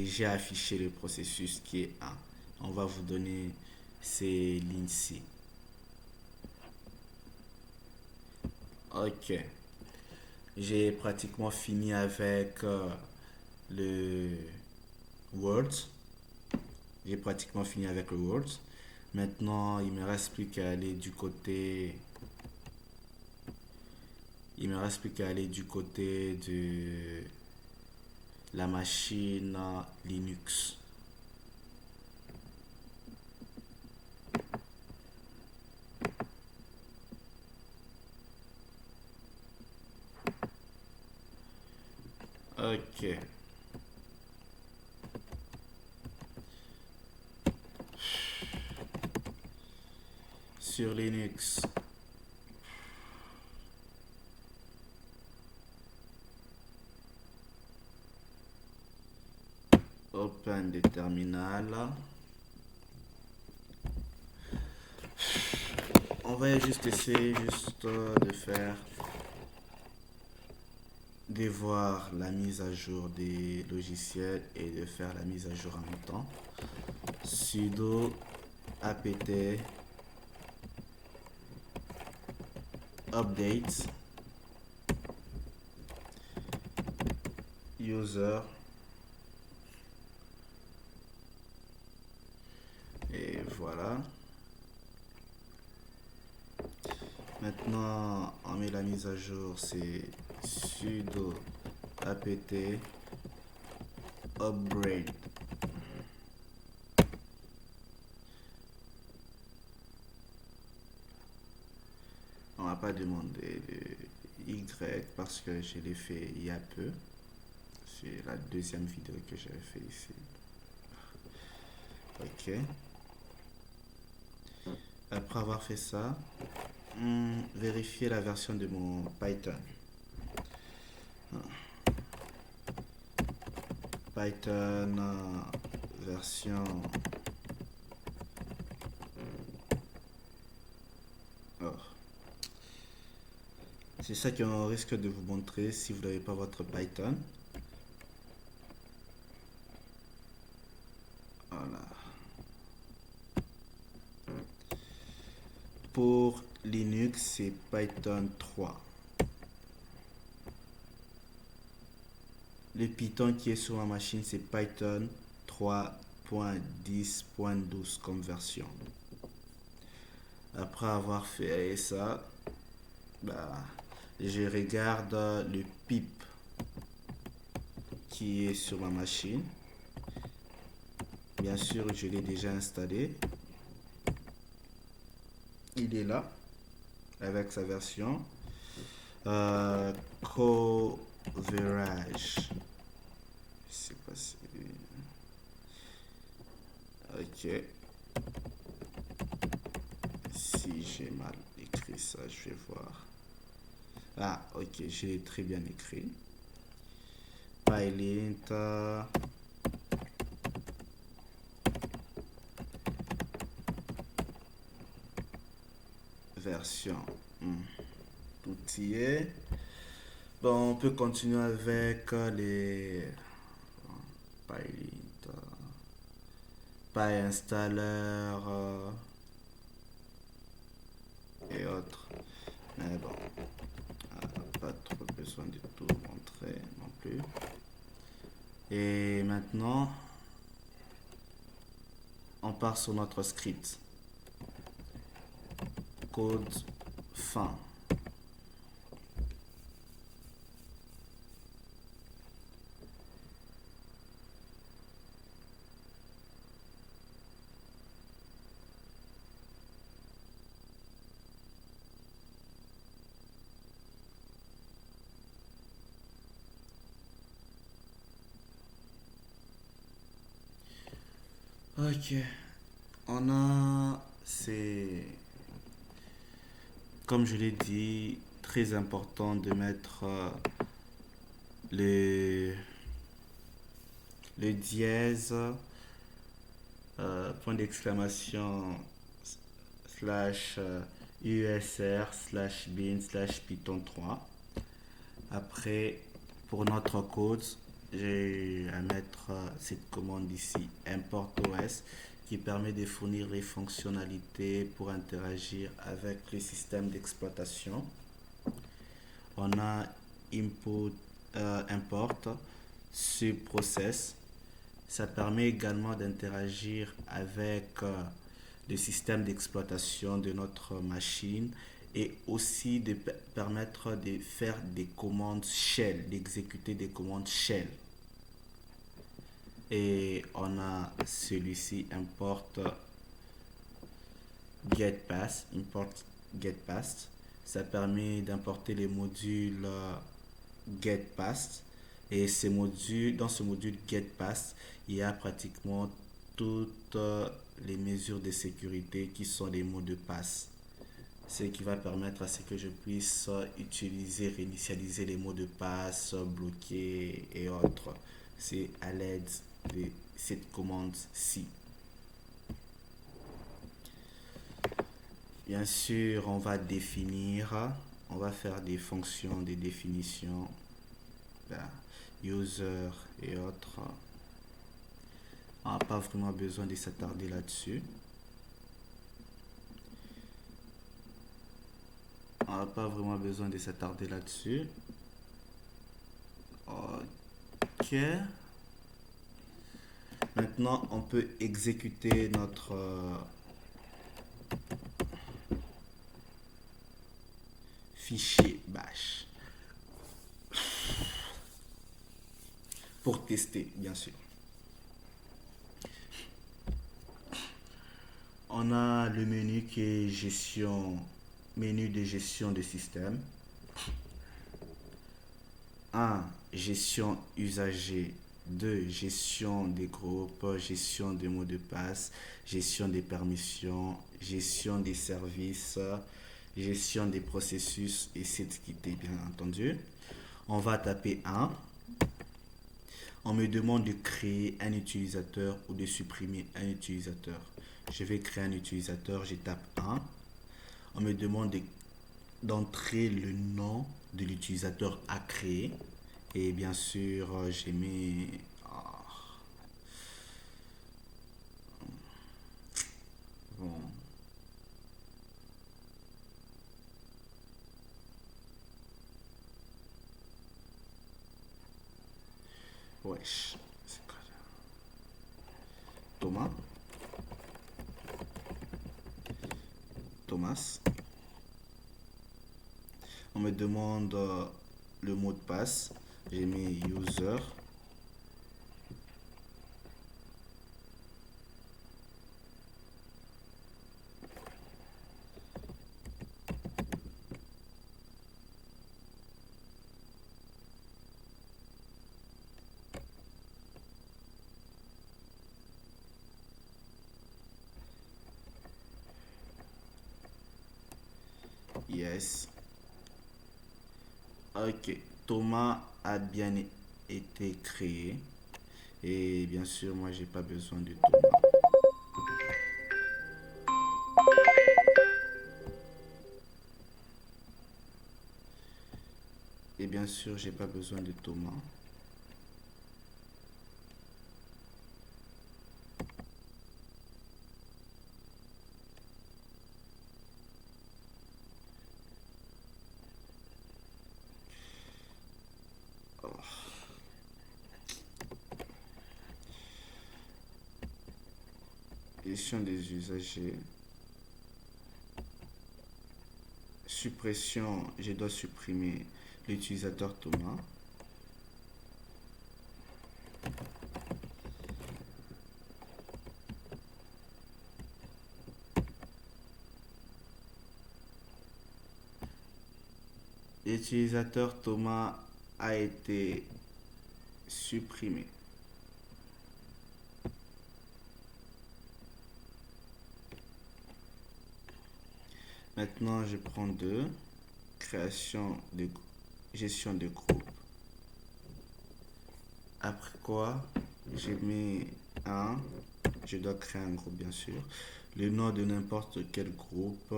j'ai affiché le processus qui est 1. On va vous donner ces lignes-ci. Ok. J'ai pratiquement fini avec le Word. J'ai pratiquement fini avec le Word. Maintenant, il me reste plus qu'à aller du côté. Il me reste plus qu'à aller du côté de la machine Linux. Ok. Sur Linux. Open des terminal. On va juste essayer de faire de voir la mise à jour des logiciels et de faire la mise à jour en même temps. Sudo apt update user et voilà. Maintenant, on met la mise à jour, c'est sudo apt upgrade. On va pas demander de Y parce que je l'ai fait il y a peu. C'est la deuxième vidéo que j'avais fait ici. Ok. Après avoir fait ça, vérifier la version de mon Python. Python version. Oh. C'est ça qu'on risque de vous montrer si vous n'avez pas votre Python. Voilà. Pour Linux, c'est Python 3. Le Python qui est sur ma machine, c'est Python 3.10.12 comme version. Après avoir fait ça, je regarde le pip qui est sur ma machine. Bien sûr, je l'ai déjà installé. Il est là avec sa version. Coverage. Je sais pas si. Ok. Si j'ai mal écrit ça, je vais voir. Ah, ok, j'ai très bien écrit. Pylint. Version. Tout y est. Bon, on peut continuer avec les Pylint. PyInstaller et autres. Mais bon, pas trop besoin de tout montrer non plus. Et maintenant, on part sur notre script. Code fin. Ok, on a, c'est, comme je l'ai dit, très important de mettre le, le dièse, point d'exclamation, slash usr, slash bin, slash python 3. Après, pour notre code, j'ai à mettre cette commande ici, import OS, qui permet de fournir les fonctionnalités pour interagir avec le système d'exploitation. On a input, import ce process. Ça permet également d'interagir avec le système d'exploitation de notre machine et aussi de permettre de faire des commandes shell, d'exécuter des commandes shell. Et on a celui-ci, import getPath, import getPath. Ça permet d'importer les modules getPath. Et dans ce module getPath, il y a pratiquement toutes les mesures de sécurité qui sont les mots de passe. Ce qui va permettre à ce que je puisse utiliser, réinitialiser les mots de passe, bloquer et autres. C'est à l'aide de cette commande-ci. Bien sûr, on va faire des fonctions de définition, user et autres. On n'a pas vraiment besoin de s'attarder là-dessus. Ok. Maintenant, on peut exécuter notre fichier bash pour tester, bien sûr. On a le menu qui est menu de gestion de système. 1. Gestion usager. 2. Gestion des groupes, gestion des mots de passe, gestion des permissions, gestion des services, gestion des processus et sécurité, bien entendu. On va taper 1. On me demande de créer un utilisateur ou de supprimer un utilisateur. Je vais créer un utilisateur, je tape 1. On me demande d'entrer le nom de l'utilisateur à créer. Et bien sûr, j'ai mis... Bon. Wesh. C'est quoi ça? Thomas. On me demande le mot de passe. J'ai mis user. Yes. Ok. Thomas a bien été créé. Et bien sûr, moi, j'ai pas besoin de Thomas. Et bien sûr, j'ai pas besoin de Thomas. Gestion des usagers. Suppression, je dois supprimer l'utilisateur Thomas. L'utilisateur Thomas a été supprimé. Maintenant, je prends 2. Gestion de groupe. Après quoi, j'ai mis 1. Je dois créer un groupe, bien sûr. Le nom de n'importe quel groupe.